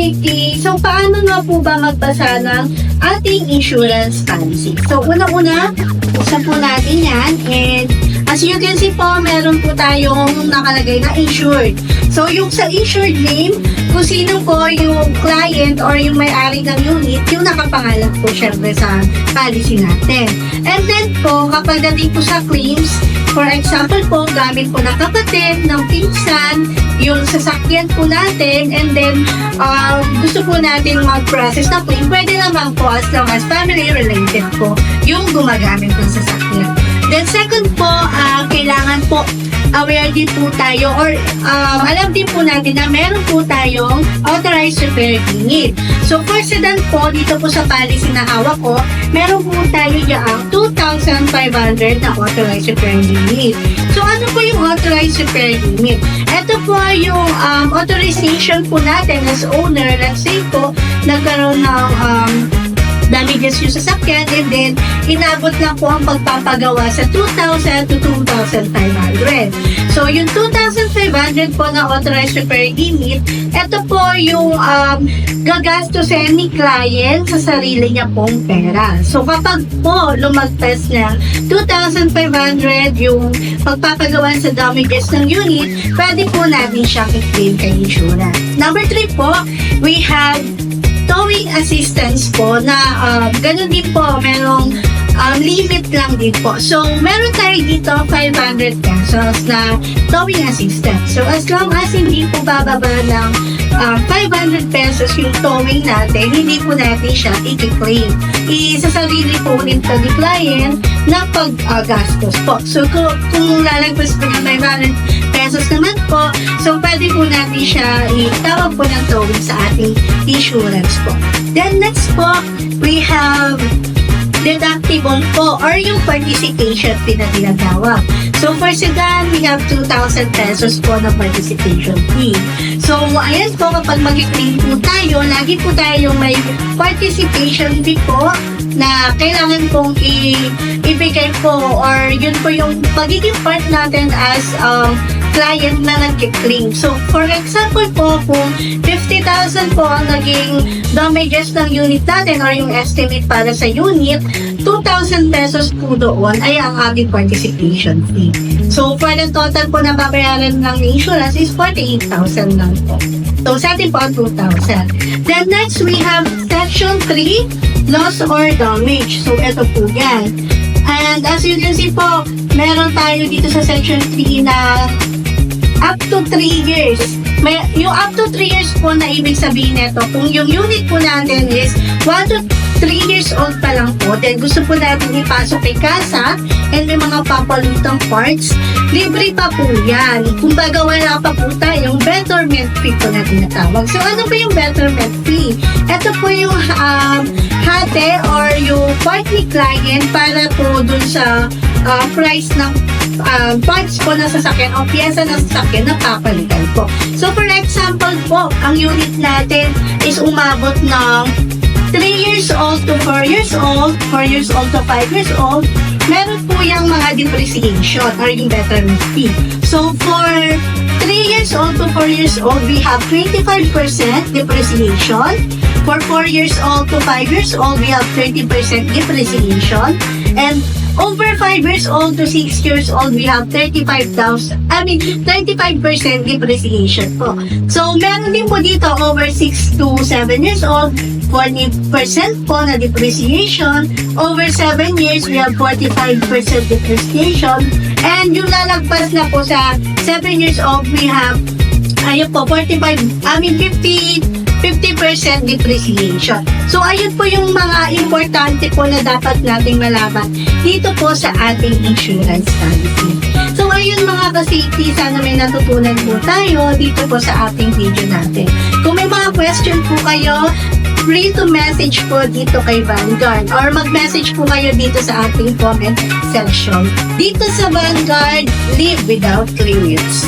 safety. So, paano nga po ba magbasa ng ating insurance policy? So, una-una, buksan po natin yan. And as you can see po, meron po tayong nakalagay na insured. So, yung sa insured name, kung sino po yung client or yung may-ari ng unit, yung nakapangalan po syempre sa policy natin. And then po, kapag dating po sa claims, for example po, gamit po ng kapatid, ng pinsan, yung sasakyan po natin, and then gusto po natin mag-process na claim, pwede naman po as long as family related po yung gumagamit ng sasakyan. Then second po, kailangan po aware din po tayo or alam din po natin na meron po tayong authorized repair unit. So for sedan po, dito po sa policy na hawak ko, meron po tayo yung 2,500 na authorized repair unit. So ano po yung authorized repair unit? Ito po yung authorization po natin as owner. Let's say po, nagkaroon ng damages yung sasakyan, and then inabot lang po ang pagpapagawa sa 2,000 to 2,500. So yung 2,500 po na authorized repair unit, ito po yung gagastusin ni client sa sarili niya pong pera. So kapag po lumagpas ng 2,500 yung pagpapagawa sa damages ng unit, pwede po natin siyang i-claim kay insurance. Number 3 po, we have towing assistance po na ganun din po, merong limit lang din po. So, meron tayo dito 500 pesos na towing assistance. So, as long as hindi po bababa ng 500 pesos yung towing natin, hindi po natin siya i-claim. Isasarili po ulit po ni client na pag-gastos po. So, kung lalagpas po ng 500 pesos naman po, so pwede po natin siya itawag po ng towing sa ating insurance po. Then next po, we have deductible po or yung participation fee na tinatawag. So for sedan, we have 2,000 pesos po na participation fee. So ayan po, kapag mag-claim po tayo, lagi po tayo may participation fee po na kailangan pong ibigay po, or yun po yung magiging part natin as client na nag-claim. So, for example po, kung 50,000 po ang naging damages ng unit natin or yung estimate para sa unit, 2,000 pesos po doon ay ang ating participation fee. So, for the total po na babayaran ng insurance is 48,000 lang po. So, sa atin po ang 2,000. Then next, we have Section 3, loss or damage. So, ito po yan. And as you can see po, meron tayo dito sa Section 3 na up to 3 years. Yung up to 3 years po na ibig sabihin nito, kung yung unit po natin is 1 to 3 years old pa lang po, then gusto po natin ipasok kay kasa and may mga papalutang parts, libre pa po yan. Kumbaga wala pa po tayong betterment fee po na tinatawag. So ano po yung betterment fee? Ito po yung hati or yung part ni client para po dun sa price ng parts po na sasakyan o piyesa ng sasakyan na papalitan po. So for example po, ang unit natin is umabot ng 3 years old to 4 years old, 4 years old to 5 years old, meron po yung mga depreciation or yung betterment fee. So for 3 years old to 4 years old, we have 25% depreciation. For 4 years old to 5 years old, we have 30% depreciation. And over 5 years old to 6 years old, we have 35% depreciation po. So, meron din po dito over 6 to 7 years old, 40% po na depreciation. Over 7 years, we have 45% depreciation. And yung lalagpas na po sa 7 years old, we have, ayun po, 50% depreciation. So, ayun po yung mga importante po na dapat nating malaman dito po sa ating insurance policy. So, ayun mga ka-safety, sana may natutunan po tayo dito po sa ating video natin. Kung may mga question po kayo, free to message po dito kay Vanguard or mag-message po kayo dito sa ating comment section. Dito sa Vanguard, live without limits.